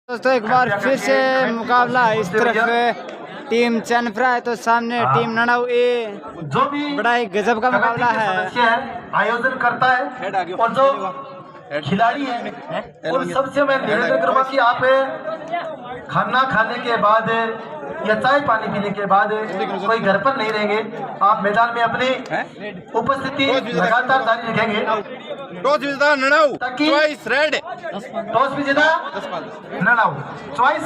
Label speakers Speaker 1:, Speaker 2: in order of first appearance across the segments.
Speaker 1: दोस्तों एक बार फिर से मुकाबला इस तरफ टीम चनफ्रा है तो सामने टीम ननाऊ ए।
Speaker 2: जो भी
Speaker 1: बड़ा ही गजब का मुकाबला है।
Speaker 2: आयोजन करता है और जो खिलाड़ी है उन सबसे मैं निवेदन करूंगा कि आप खाना खाने के बाद या चाय पानी पीने के बाद कोई घर पर नहीं रहेंगे, आप मैदान में अपनी उपस्थिति लगातार जारी रखेंगे।
Speaker 3: टॉस विजेता ननाऊ
Speaker 2: ताकि
Speaker 3: चॉइस रेड,
Speaker 2: टॉस विजेता ननाऊ चॉइस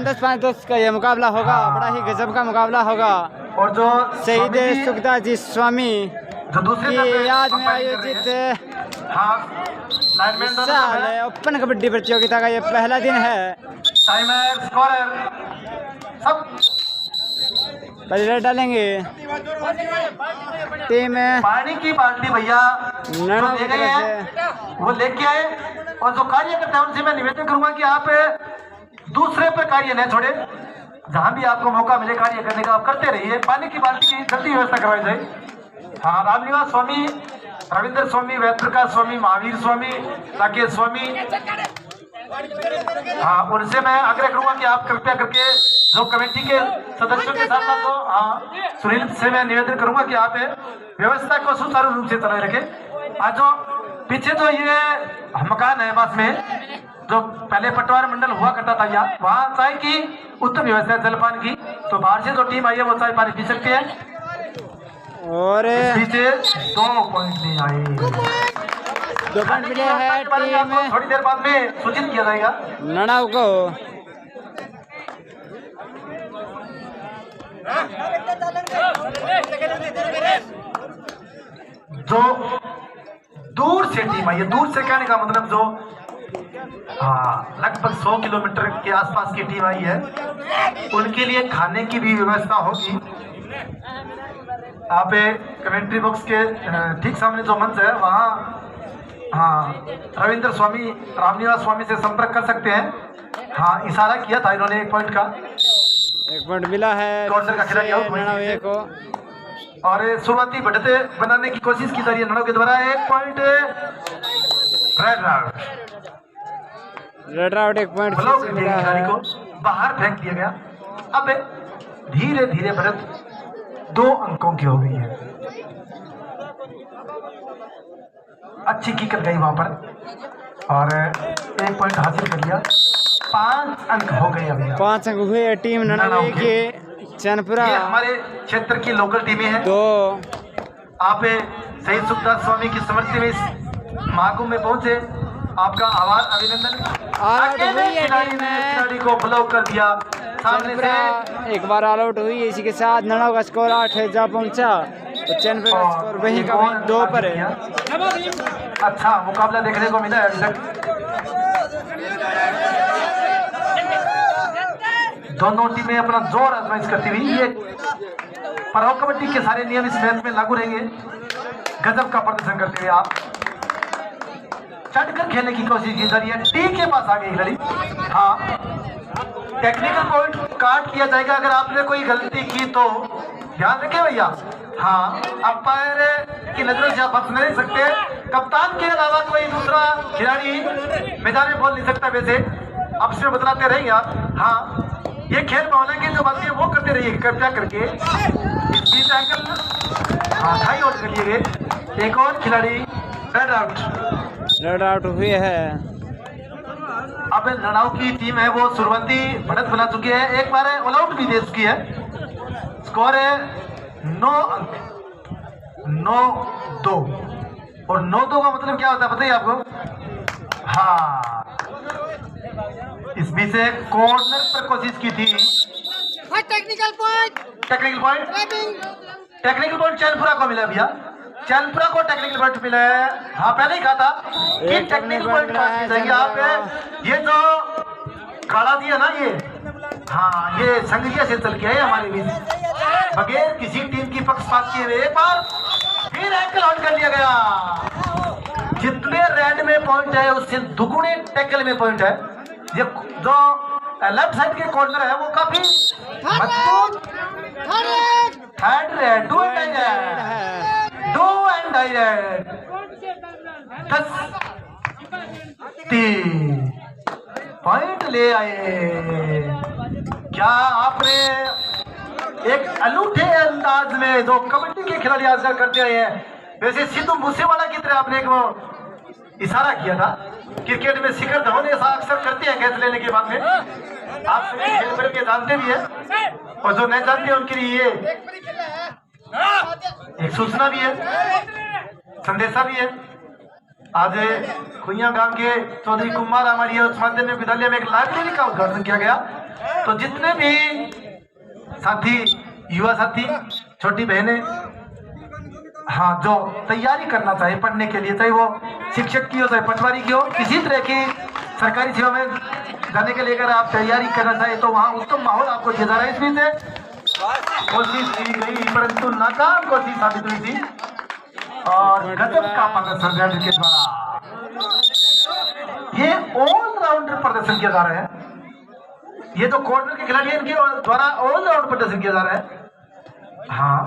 Speaker 1: 10-5 का ये मुकाबला होगा। बड़ा ही गजब का मुकाबला होगा
Speaker 2: और जो
Speaker 1: शहीद सुखदास जी स्वामी
Speaker 2: जो दूसरी
Speaker 1: की याद में आयोजित ओपन कबड्डी प्रतियोगिता का ये पहला दिन है।
Speaker 2: टाइमर स्कोरर सब
Speaker 1: पहले डालेंगे टीम
Speaker 2: पानी की बाल्टी भैया जो ले गए हैं वो लेके आए और जो कार्य करते हैं उनसे मैं निवेदन करूंगा कि आप दूसरे पर कार्य न छोड़े, जहां भी आपको मौका मिले कार्य करने का आप करते रहिए। पानी की बाल्टी की जल्दी व्यवस्था करवाई जाए। हाँ, रामनिवास स्वामी, रविंद्र स्वामी, वेदप्रकाश स्वामी, महावीर स्वामी, राकेश स्वामी, हाँ उनसे मैं आग्रह करूंगा कि आप कृपया करके जो कमेटी के सदस्यों के साथ साथ हाँ सुनील से मैं निवेदन करूंगा कि आप व्यवस्था को सुचारू रूप से चलाए रखें। आज जो पीछे जो ये मकान है पास में जो पहले पटवार मंडल हुआ करता था यहाँ, वहाँ चाय की उत्तम व्यवस्था है, जलपान की, तो बाहर से जो टीम आई है वो चाय पानी पी सकती है।
Speaker 1: और
Speaker 2: पीछे 2 पॉइंट नहीं आए,
Speaker 1: 2 पॉइंट मिले हैं टीम
Speaker 2: थोड़ी देर बाद में सूचित किया जाएगा
Speaker 1: ननाऊ को।
Speaker 2: जो दूर से टीम आई है, दूर से कहने का मतलब जो लगभग 100 किलोमीटर के आसपास की टीम आई है, उनके लिए खाने की भी व्यवस्था होगी। आप कमेंट्री बॉक्स के ठीक सामने जो मंच है वहाँ रविंद्र स्वामी, रामनिवास स्वामी से संपर्क कर सकते हैं। हाँ, इशारा किया था इन्होंने 1 पॉइंट का,
Speaker 1: 1 पॉइंट मिला है
Speaker 2: कॉर्नर का खिलाड़ी
Speaker 1: ननाऊ को।
Speaker 2: और शुरुआती बढ़ते बनाने की कोशिश की जा रही है ननाऊ के द्वारा। 1 पॉइंट
Speaker 1: रेड आउट 1 पॉइंट
Speaker 2: खिलाड़ी को बाहर फेंक दिया गया। अब धीरे धीरे बढ़त 2 अंकों की हो गई है। अच्छी किक गई वहां पर और 1 पॉइंट हासिल कर लिया। 5 अंक हो गए अभी।
Speaker 1: 5 अंक हुए टीम ननाऊ के चनपुरा।
Speaker 2: ये हमारे क्षेत्र की लोकल टीमें हैं।
Speaker 1: तो
Speaker 2: आप शहीद सुखदास स्वामी की स्मृति में इस महाकुंभ में पहुंचे, आपका आभार, अभिनंदन। खिलाड़ी को ब्लॉक कर दिया सामने से,
Speaker 1: एक बार ऑल आउट हुई। इसी के साथ ननाऊ का स्कोर 8 है, जा पहुंचा तो चनपुरा का स्कोर वहीं का वहीं 2 पर है।
Speaker 2: अच्छा मुकाबला देखने को मिला है अभी तक। दोनों टीमें अपना जोर आजमाइश करती हुई, ये प्रो कबड्डी के सारे नियम इस मैच में लागू रहेंगे। गजब का प्रदर्शन करते हुए आप चढ़कर खेलने की कोशिश की जा रही है। टी के पास आ गई खिलाड़ी। हाँ, टेक्निकल पॉइंट काट किया जाएगा अगर आपने कोई गलती की तो, ध्यान रखें भैया। हाँ, अंपायर की नजरों से आप बच नहीं सकते। कप्तान के अलावा कोई दूसरा खिलाड़ी मैदान में बोल नहीं सकता। वैसे आपसे बतलाते रहेंगे आप। हाँ, ये खेल भावना की जो बातें वो करते रहिए कृपया करके। हाँ, हाई आउट कर लिए गए। एक और खिलाड़ी
Speaker 1: रेड आउट हुए है।
Speaker 2: अब ननाऊ की टीम है वो शुरुआती बढ़त बना चुकी है, एक बार ऑल आउट भी दे चुकी है। स्कोर है 9 अंक, 9-2। और 9-2 का मतलब क्या होता है बताइए आपको? हाँ, इस बीच से कॉर्नर पर कोशिश की थी। टेक्निकल पॉइंट चैनपुरा को मिला भैया, चैनपुरा को टेक्निकल पॉइंट मिला है। हाँ, पहले ही कहा था कि टेक्निकल पॉइंट चाहिए। आप ये जो खड़ा दिया ना, ये हाँ ये संघिया से चल के है हमारे बीच, बगैर किसी टीम की पक्षपात किए हुए। एक बार फिर एंकल आउट कर लिया गया। जितने रेड में पॉइंट है उससे दुगुने टैकल में पॉइंट है। ये जो लेफ्ट साइड के कॉर्नर है वो काफी मजबूत hand red, 2 and direct 10-3 point ले आए। क्या आपने एक अनूठे अंदाज में जो कबड्डी के खिलाड़ी आजकल करते आए हैं, वैसे सिद्धू मूसेवाला की तरह आपने एक वो इशारा किया था। क्रिकेट में शिखर धवन ऐसा अक्सर करते हैं कैच लेने के बाद में। आप सभी खेल भर के जानते भी हैं, और जो नहीं जानते उनके लिए ये एक सूचना भी है, संदेशा भी है। आज खुइया गांव के चौधरी कुमार हमारी उच्च माध्यमिक विद्यालय में एक लाइब्रेरी का उद्घाटन किया गया। तो जितने भी साथी, युवा साथी, छोटी बहनें, हाँ, जो तैयारी करना चाहे पढ़ने के लिए, चाहे वो शिक्षक की हो चाहे पटवारी की हो, किसी तरह की सरकारी सेवा में जाने के लिए अगर आप तैयारी करना चाहे तो वहाँ उत्तम माहौल आपको दिया जा रहा है। इसमें से कोशिश की गई परंतु नाकाम कोशिश साबित हुई थी, और गजब का प्रदर्शन के द्वारा ये ऑलराउंडर प्रदर्शन किया जा रहा है। ये तो कॉर्नर के खिलाड़ी इनके द्वारा ऑलराउंड प्रदर्शन किया जा रहा है। हाँ,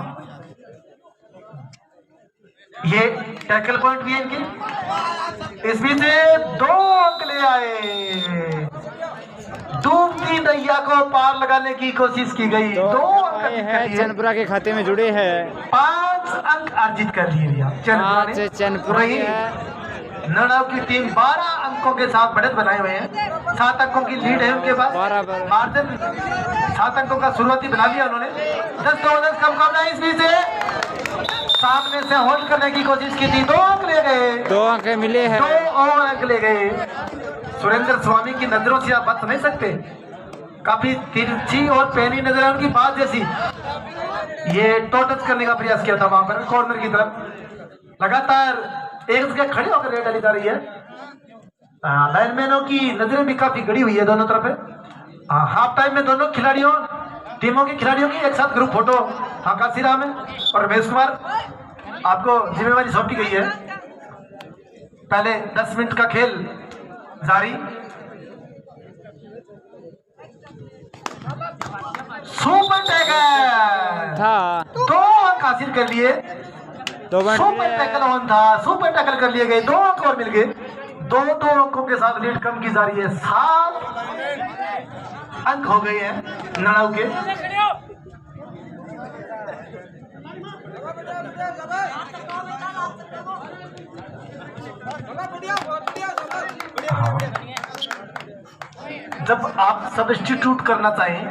Speaker 2: ये टैकल पॉइंट भी है इनकी। इसमें से 2 अंक ले आए। डूबती नैया को पार लगाने की कोशिश की गई। 2 अंक
Speaker 1: चैनपुरा के खाते में जुड़े हैं।
Speaker 2: 5 अंक अर्जित कर लिए भैया
Speaker 1: चैनपुरा
Speaker 2: ने। नड़ाव की टीम 12 अंकों के साथ बढ़त बनाए हुए हैं। 7 अंकों की लीड है उनके पास। मार्जिन 7 अंकों का शुरुआती बना लिया उन्होंने। 10-10 का मुकाबला। इसमें से सामने से होल्ड करने की कोशिश की थी। 2 अंक ले गए।
Speaker 1: 2 अंक मिले हैं।
Speaker 2: 2 और अंक ले गए। सुरेंद्र स्वामी की नजरों से आप बच नहीं सकते। काफी तिरछी और पैनी नजर है उनकी, बात जैसी। ये टच करने का प्रयास किया था वहां पर कॉर्नर की तरफ। लगातार एक जगह खड़े होकर रेड डाली जा रही है। लाइनमैनों की नजरें भी काफी गड़ी हुई है दोनों तरफ। हाफ टाइम में दोनों खिलाड़ियों, टीमों के खिलाड़ियों की एक साथ ग्रुप फोटो। हाँ, काशीराम है और रमेश कुमार, आपको जिम्मेवारी सौंपी गई है। पहले 10 मिनट का खेल जारी। सुपर टैकल
Speaker 1: था।
Speaker 2: 2 अंक हासिल कर लिए। सुपर टैकल ऑन था, सुपर टैकल कर लिए गए। 2 अंक और मिल गए। 2 अंकों के साथ लीड कम की जा रही है। 7 अंक हो गए हैं नड़ाऊ के। जब आप सब्स्टिट्यूट करना चाहें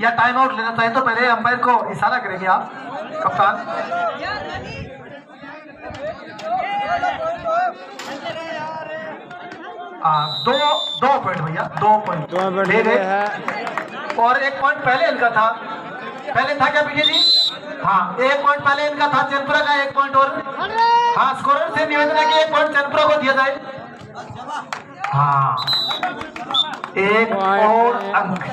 Speaker 2: या टाइम आउट लेना चाहें तो पहले अंपायर को इशारा करेंगे आप, कप्तान। दो पॉइंट भैया, 2 पॉइंट ले गए। और 1 पॉइंट पहले इनका था। पहले था क्या पीके जी? हाँ, 1 पॉइंट पहले इनका था चैनपुरा का। 1 पॉइंट और। हाँ, स्कोरर से निवेदन है कि 1 पॉइंट चैनपुरा को दिया जाए। हाँ, 1 और अंक।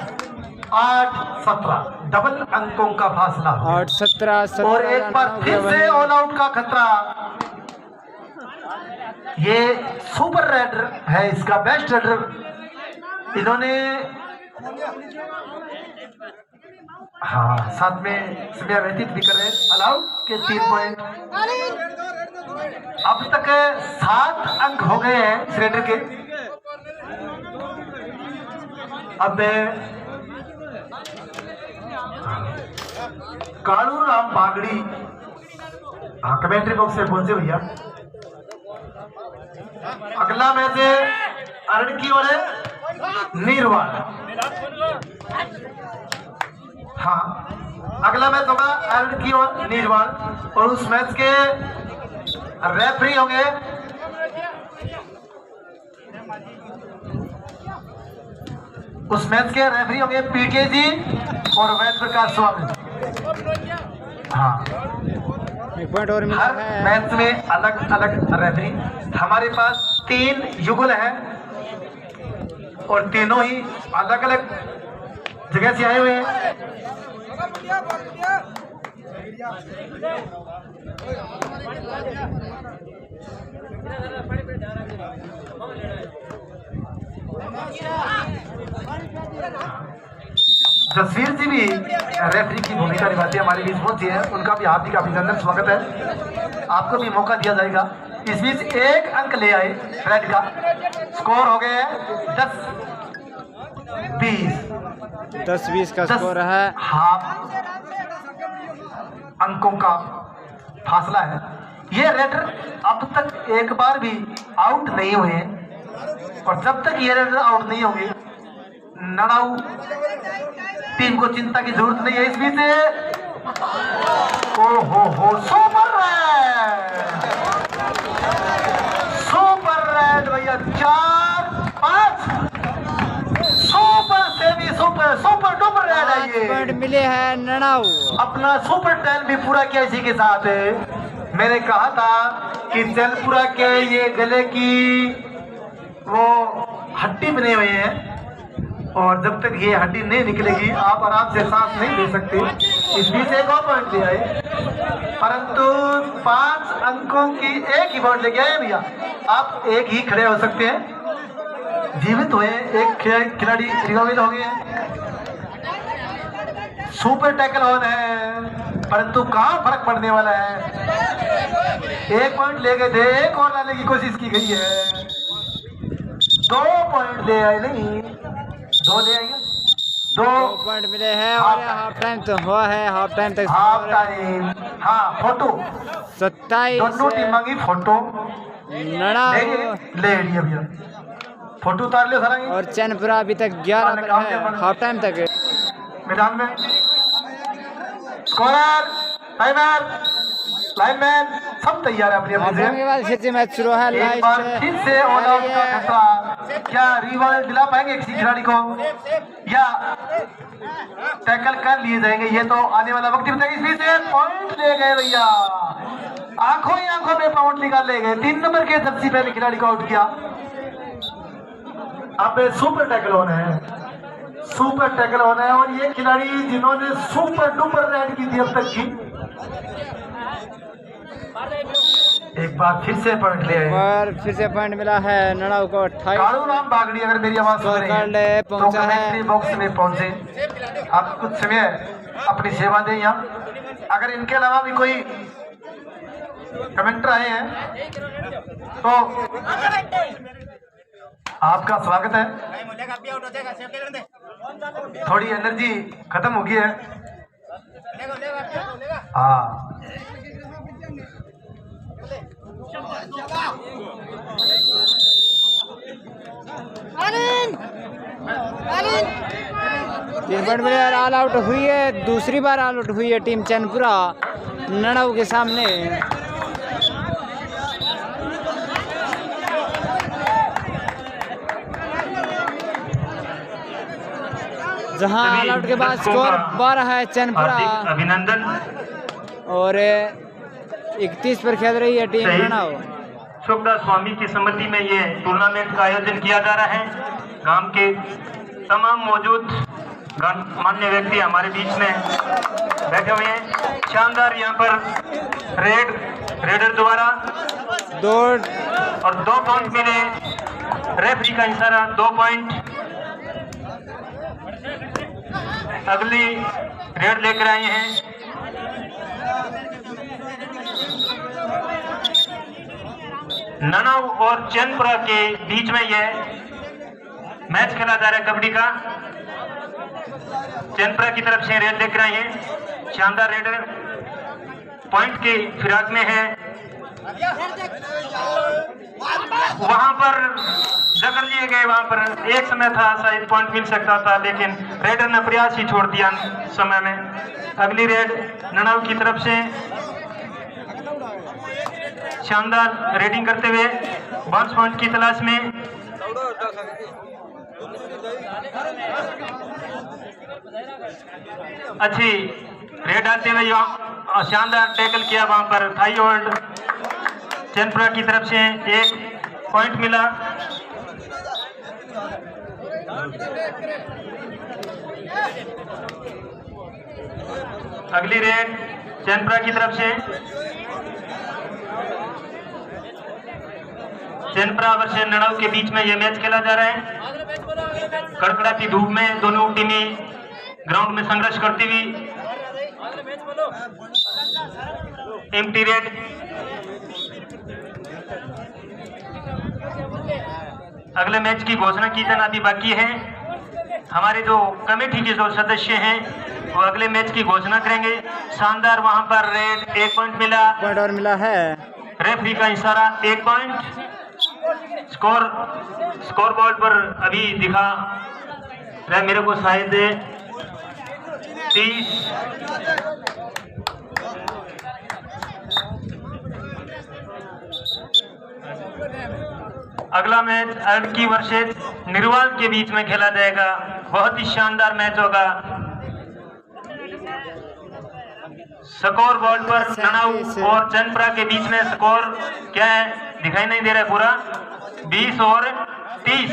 Speaker 2: 8-17 डबल अंकों का फासला।
Speaker 1: 8-17
Speaker 2: और एक बार फिर से ऑल आउट का खतरा। ये सुपर रेडर है, इसका बेस्ट रेडर। इन्होंने हाँ साथ में समय व्यतीत भी कर रहे हैं। अलाउट के 3 पॉइंट। अब तक 7 अंक हो गए हैं इस रेडर के। अब कालू राम बागड़ी कमेंट्री बॉक्स से पहुंचे भैया। अगला मैच है अरण की ओर है नीरवाल। हाँ, अगला मैच होगा अरण की ओर नीरवाल। और उस मैच के रेफरी होंगे पीके जी और वेद प्रकाश स्वामी। हाँ,
Speaker 1: 1 पॉइंट और मिला
Speaker 2: हर
Speaker 1: है।
Speaker 2: मैच में अलग अलग रेफरी। हमारे पास 3 युगल हैं और तीनों ही अलग अलग जगह से आए हुए हैं। जसवीर जी भी रेफरी की भूमिका निभाते हैं, हमारे बीच पहुंचे हैं। उनका भी हार्दिक अभिनंदन, स्वागत है। आपको भी मौका दिया जाएगा। इस बीच 1 अंक ले आए रेड का। स्कोर हो गए हैं 10 20।
Speaker 1: 10-20 का स्कोर है।
Speaker 2: हाफ अंकों का फासला है। ये रेडर अब तक एक बार भी आउट नहीं हुए हैं और जब तक ये रेडर आउट नहीं होंगे नड़ाऊ टीम को चिंता की जरूरत नहीं है। इस बीच हो सुपर रेड भैया 4-5 सुपर से भी सुपर डुपर रेड है ये।
Speaker 1: पॉइंट मिले हैं नड़ाऊ।
Speaker 2: अपना सुपर टैल भी पूरा किया इसी के साथ है। मैंने कहा था कि जलपुरा के ये गले की वो हड्डी बने हुए हैं और जब तक ये हड्डी नहीं निकलेगी आप आराम से सांस नहीं ले सकते। इस बीच एक और पॉइंट ले आए परंतु 5 अंकों की एक ही पॉइंट लेके आए भैया। आप एक ही खड़े हो सकते हैं, जीवित हुए एक खिलाड़ी रिकॉर्ड हो गए हैं। सुपर टैकल ऑन है परंतु कहाँ फर्क पड़ने वाला है। 1 पॉइंट ले गए थे, एक और लाने की कोशिश की गई है। 2 पॉइंट ले आए, नहीं 2 ले आएंगे। 2
Speaker 1: पॉइंट मिले हैं और हाफ टाइम तो हुआ है। हाफ टाइम तक
Speaker 2: हाफ टाइम। हाँ फोटो
Speaker 1: 27
Speaker 2: दोनों टीम मांगी फोटो
Speaker 1: नड़ाऊ
Speaker 2: ले लिया भैया। फोटो उतार लिया सारा
Speaker 1: और चैनपुरा अभी तक 11 पर है हाफ टाइम तक।
Speaker 2: मैदान में स्कोरर, टाइमर, लाइनमैन सब तैयार है अपनी अपनी से।
Speaker 1: के बाद फिर से मैच शुरू है।
Speaker 2: एक बार फिर से ऑल आउट का खतरा। क्या रिवॉल्ट दिला पाएंगे किसी खिलाड़ी को या टैकल कर लिए जाएंगे, ये तो आने वाला वक्त ही बताएगा। इसमें से पॉइंट ले गए भैया, आंखों ही आंखों में पॉइंट निकाल ले गए। 3 नंबर के जर्सी पहले खिलाड़ी को आउट किया। अब सुपर टैकल होना है, सुपर टैकल होना है और ये खिलाड़ी जिन्होंने सुपर डुपर रेड की थी अब तक की एक बार फिर से पॉइंट ले आए
Speaker 1: और फिर से पॉइंट मिला है नड़ाऊ को। 28
Speaker 2: कालू राम बागड़ी अगर मेरी आवाज सुन रही है तो
Speaker 1: पहुंचा है
Speaker 2: कमेंट्री बॉक्स में पहुंचे। आप कुछ समय अपनी सेवा दें यहाँ। अगर इनके अलावा भी कोई कमेंटर आए हैं तो आपका स्वागत है। थोड़ी एनर्जी खत्म हो गई है। हाँ
Speaker 1: तीन पॉइंट मिले और ऑल आउट हुई है। दूसरी बार ऑल आउट हुई है टीम चैनपुरा नड़ाऊ के सामने। जहां ऑल आउट के बाद स्कोर 12 है चैनपुरा
Speaker 4: अभिनंदन
Speaker 1: और 31 पर खेल रही है टीम नड़ाऊ।
Speaker 4: शुभदास स्वामी की सम्मति में ये टूर्नामेंट का आयोजन किया जा रहा है। गांव के तमाम मौजूद मान्य व्यक्ति हमारे बीच में बैठे हुए हैं। शानदार यहाँ पर रेडर द्वारा 2 पॉइंट मिले। रेफरी का इशारा 2 पॉइंट। अगली रेड लेकर आए हैं नड़ाऊ और चैनपुरा के बीच में यह मैच खेला जा रहा है कबड्डी का। चैनपुरा की तरफ से रेड लेकर आए हैं। शानदार रेडर पॉइंट की फिराक में है। वहां पर जकड़ लिए गए। वहां पर एक समय था शायद पॉइंट मिल सकता था लेकिन रेडर ने प्रयास ही छोड़ दिया समय में। अगली रेड नड़ाऊ की तरफ से शानदार रेडिंग करते हुए 5 पॉइंट की तलाश में। अच्छी रेड डालते हुए शानदार टैकल किया वहां पर थाई होल्ड। चैनपुरा की तरफ से 1 पॉइंट मिला। अगली रेड चैनपुरा की तरफ से चैनपुरा वर्सेस नड़ाऊ के बीच में यह मैच खेला जा रहा है। कड़कड़ाती धूप में दोनों टीमें ग्राउंड में संघर्ष करती हुई। एम्प्टी रेड अगले मैच की घोषणा की जाना अभी बाकी है। हमारे जो कमेटी के जो सदस्य हैं वो अगले मैच की घोषणा करेंगे। शानदार वहां पर रेड 1 पॉइंट मिला,
Speaker 1: पॉइंट और मिला है।
Speaker 4: रेफरी का इशारा 1 पॉइंट। स्कोर बोर्ड पर अभी दिखा रहा मेरे को शायद 30। अगला मैच अड़की वर्सेस निर्वाल के बीच में खेला जाएगा। बहुत ही शानदार मैच होगा। स्कोर बोर्ड पर ननाऊ और चंदपुरा के बीच में स्कोर क्या है दिखाई नहीं दे रहा है पूरा। 20 और 30,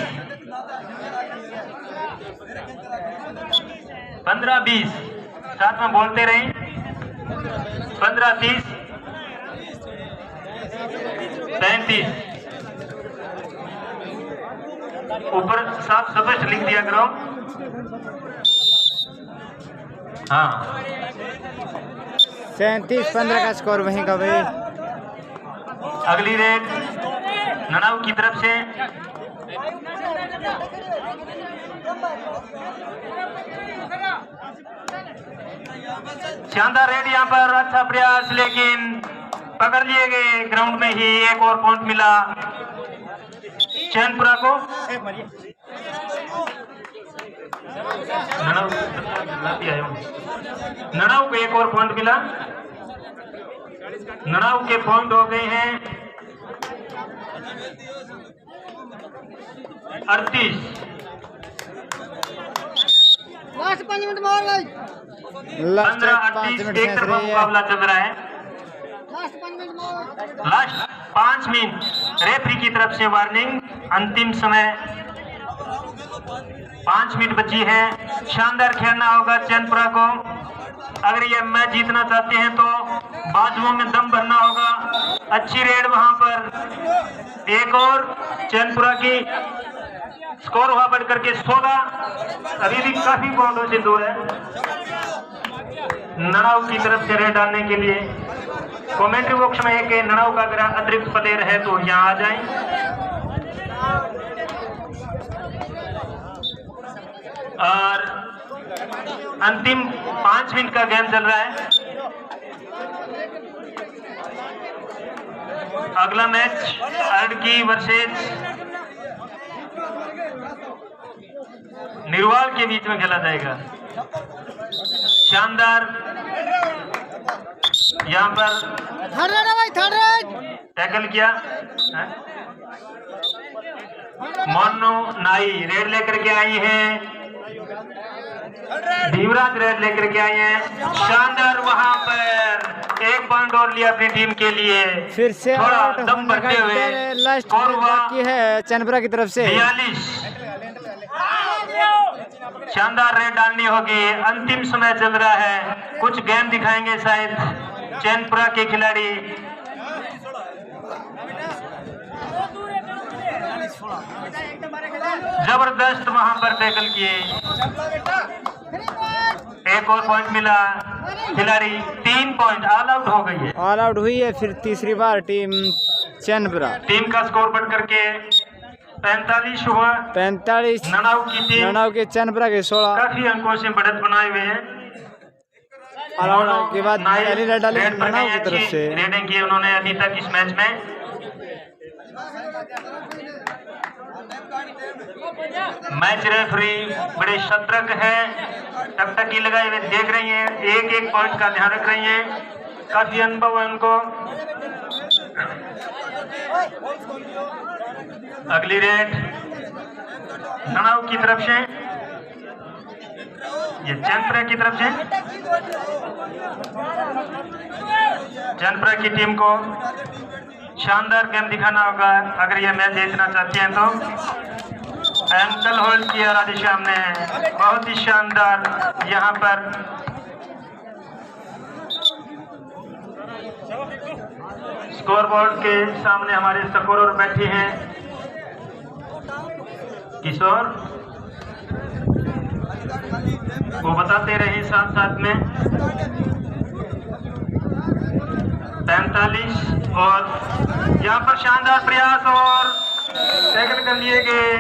Speaker 4: 15-20 साथ में बोलते रहे। 15-30, 35। ऊपर साफ स्पष्ट लिख दिया करो। हाँ
Speaker 1: 37-15 का स्कोर वहीं का भाई।
Speaker 4: अगली रेड ननाऊ की तरफ से। शानदार रेड यहाँ पर, अच्छा प्रयास, लेकिन पकड़ लिए गए। ग्राउंड में ही 1 और पॉइंट मिला चैनपुरा को। ननाऊ को 1 और पॉइंट मिला। ननाऊ के पॉइंट हो गए हैं 38।
Speaker 1: लास्ट 5 मिनट
Speaker 4: 15-38 एक तरफा मुकाबला चल रहा है। लास्ट 5 मिनट रेफरी की तरफ से वार्निंग। अंतिम समय 5 मिनट बची है। शानदार खेलना होगा चैनपुरा को। अगर ये मैच जीतना चाहते हैं तो बाजुओं में दम भरना होगा। अच्छी रेड वहां पर। एक और चैनपुरा की स्कोर हुआ बढ़कर के 16। अभी भी काफी पॉइंटों से दूर है ननाऊ की तरफ से रेड डालने के लिए। कमेंट्री बॉक्स में एक ननाऊ का अगर अतिरिक्त प्लेयर है तो यहाँ आ जाएं। और अंतिम 5 मिनट का गेम चल रहा है। अगला मैच अड़की वर्सेस निर्वाल के बीच में खेला जाएगा। शानदार यहाँ पर टैकल किया। मोनू नाई रेड लेकर के आई हैं। धीवराज रेड लेकर के आए हैं। शानदार वहां पर 1 पॉइंट और लिया अपनी टीम के लिए।
Speaker 1: फिर से
Speaker 4: थोड़ा दम भरते हुए
Speaker 1: लास्ट बाकी है चैनपुरा की तरफ से।
Speaker 4: 42। शानदार रेड डालनी होगी। अंतिम समय चल रहा है। कुछ गेम दिखाएंगे शायद चैनपुरा के खिलाड़ी। जबरदस्त वहां पर टैकल किए। 1 और पॉइंट मिला। खिलाड़ी 3 पॉइंट ऑल आउट हो गई है।
Speaker 1: ऑल आउट हुई है फिर तीसरी बार टीम चैनपुरा।
Speaker 4: टीम का स्कोर बढ़ करके 45 हुआ।
Speaker 1: 45
Speaker 4: ननाऊ की टीम।
Speaker 1: ननाऊ के चैनपुरा के 16
Speaker 4: काफी अंकों से बढ़त बनाए हुए हैं।
Speaker 1: ऑल आउट के बाद पहली रेड डाली
Speaker 4: रेड पर
Speaker 1: ननाऊ की तरफ से।
Speaker 4: रेडिंग की उन्होंने अभी तक इस मैच में। मैच रेफरी बड़े सतर्क है। टकटकी लगाए हुए देख रही हैं। 1-1 पॉइंट का ध्यान रख रही हैं। काफी अनुभव है उनको। अगली रेड ननाऊ की तरफ से। ये चैनपुरा की तरफ से। चैनपुरा की टीम को शानदार गेम दिखाना होगा अगर ये मैच जीतना चाहते हैं तो। एंकल होल्ड किया राधेश्याम ने, बहुत ही शानदार। यहाँ पर स्कोर बोर्ड के सामने हमारे स्कोरर बैठे हैं। किशोर वो बताते रहे साथ साथ में। 45 और यहाँ पर शानदार प्रयास और टैकल कर लिए गए।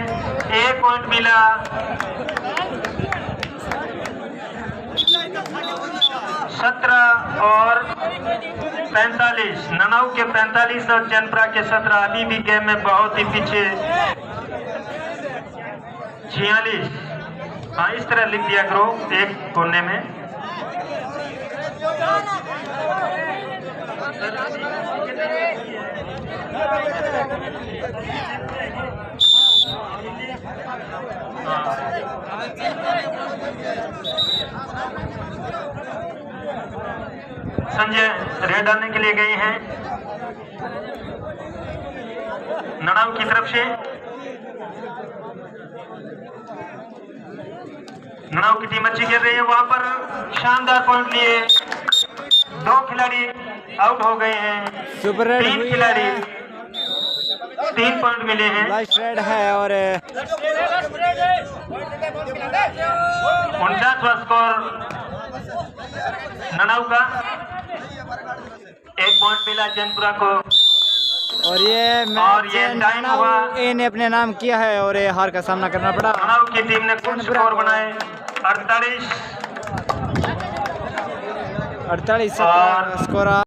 Speaker 4: 1 पॉइंट मिला। और 45, ननाऊ के 45 और चैनपुरा के 17 अभी भी गेम में बहुत ही पीछे। 46, हाँ इस तरह लिख दिया करो एक कोने में। संजय रेड डालने के लिए गए हैं ननाऊ की तरफ से। ननाऊ की टीम अच्छी खेल रही है, वहां पर शानदार पॉइंट लिए। 2 खिलाड़ी आउट हो गए हैं,
Speaker 1: सुपर रेड
Speaker 4: 3
Speaker 1: हुई
Speaker 4: खिलाड़ी
Speaker 1: है।
Speaker 4: 3 पॉइंट मिले हैं।
Speaker 1: लास्ट रेड है और
Speaker 4: 49वां स्कोर ननाऊ का। 1 पॉइंट मिला चैनपुरा को।
Speaker 1: और ये मैच
Speaker 4: टाइम हुआ।
Speaker 1: ए ने अपने नाम किया है और ये हार का सामना करना पड़ा।
Speaker 4: ननाऊ की टीम ने कुल स्कोर बनाए 48
Speaker 1: 48
Speaker 4: और
Speaker 1: स्कोर।